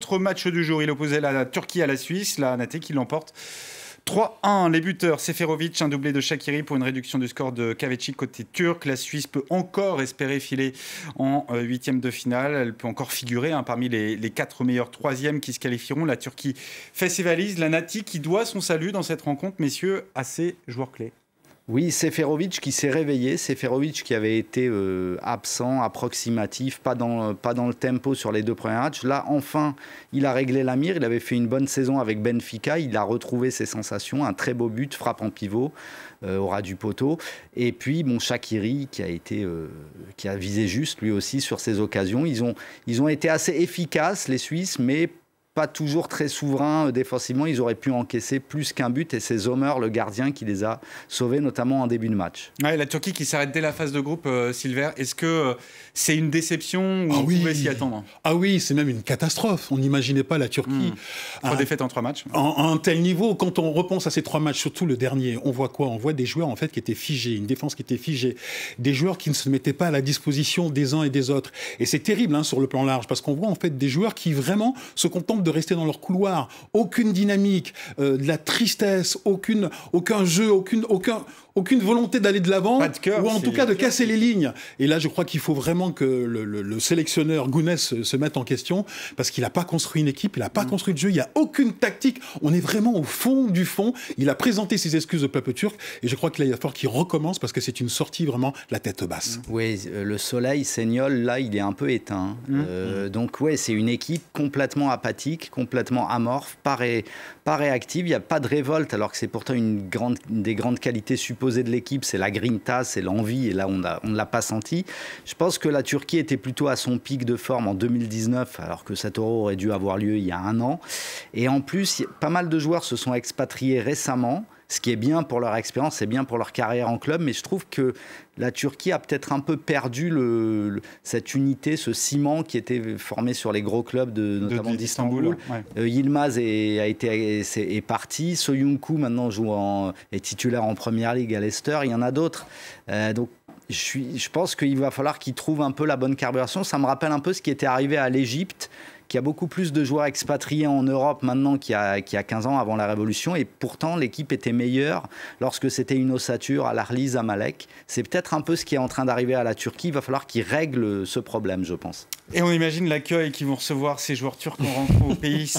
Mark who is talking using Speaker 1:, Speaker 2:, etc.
Speaker 1: Autre match du jour, il opposait la Turquie à la Suisse, la Naté qui l'emporte 3-1. Les buteurs, Seferovic, un doublé de Shaqiri pour une réduction du score de Kaveci côté turc. La Suisse peut encore espérer filer en huitième de finale. Elle peut encore figurer parmi les 4 meilleurs troisièmes qui se qualifieront. La Turquie fait ses valises. La Nati qui doit son salut dans cette rencontre, messieurs, à ses joueurs clés.
Speaker 2: Oui, Seferovic qui s'est réveillé, Seferovic qui avait été absent, approximatif, pas dans le tempo sur les 2 premiers matchs. Là, enfin, il a réglé la mire, il avait fait une bonne saison avec Benfica, il a retrouvé ses sensations, un très beau but, frappe en pivot, au ras du poteau. Et puis, Shaqiri qui a visé juste lui aussi sur ces occasions. Ils ont été assez efficaces, les Suisses, mais pas toujours très souverains défensivement. Ils auraient pu encaisser plus qu'un but et c'est Sommer, le gardien, qui les a sauvés, notamment en début de match.
Speaker 1: Ouais, la Turquie qui s'arrête dès la phase de groupe, Silver. Est-ce que c'est une déception ou on pouvait s'y attendre?
Speaker 3: Ah oui, c'est même une catastrophe. On n'imaginait pas la Turquie.
Speaker 1: 3 défaites en 3 matchs.
Speaker 3: À un tel niveau, quand on repense à ces 3 matchs, surtout le dernier, on voit quoi? On voit des joueurs en fait qui étaient figés, une défense qui était figée, des joueurs qui ne se mettaient pas à la disposition des uns et des autres. Et c'est terrible sur le plan large parce qu'on voit en fait des joueurs qui vraiment se contentent de rester dans leur couloir, aucune dynamique, de la tristesse, aucun jeu, aucune volonté d'aller de l'avant, ou en tout cas de casser les lignes. Et là, je crois qu'il faut vraiment que le sélectionneur Gounes se mette en question, parce qu'il n'a pas construit une équipe, il n'a pas construit de jeu, il n'y a aucune tactique. On est vraiment au fond du fond. Il a présenté ses excuses au peuple turc, et je crois qu'il va falloir qu'il recommence, parce que c'est une sortie vraiment la tête basse.
Speaker 2: Oui, le soleil, Seignol, là, il est un peu éteint. Donc, ouais, c'est une équipe complètement apathique, complètement amorphe, pas réactive. Il n'y a pas de révolte, alors que c'est pourtant une des grandes qualités supposées de l'équipe, c'est la grinta, c'est l'envie, et là, on ne l'a pas senti. Je pense que la Turquie était plutôt à son pic de forme en 2019, alors que cet Euro aurait dû avoir lieu il y a 1 an. Et en plus, pas mal de joueurs se sont expatriés récemment, ce qui est bien pour leur expérience, c'est bien pour leur carrière en club, mais je trouve que la Turquie a peut-être un peu perdu cette unité, ce ciment qui était formé sur les gros clubs, notamment d'Istanbul. Ouais. Yilmaz est parti, Soyuncu maintenant est titulaire en Première Ligue à Leicester, il y en a d'autres. Donc je pense qu'il va falloir qu'ils trouvent un peu la bonne carburation. Ça me rappelle un peu ce qui était arrivé à l'Égypte, qui a beaucoup plus de joueurs expatriés en Europe maintenant qu'il y a 15 ans avant la Révolution, et pourtant l'équipe était meilleure lorsque c'était une ossature à l'Arli, Zamalek. C'est peut-être un peu ce qui est en train d'arriver à la Turquie. Il va falloir qu'ils règlent ce problème, je pense.
Speaker 1: Et on imagine l'accueil qu'ils vont recevoir ces joueurs turcs en rentrant au pays.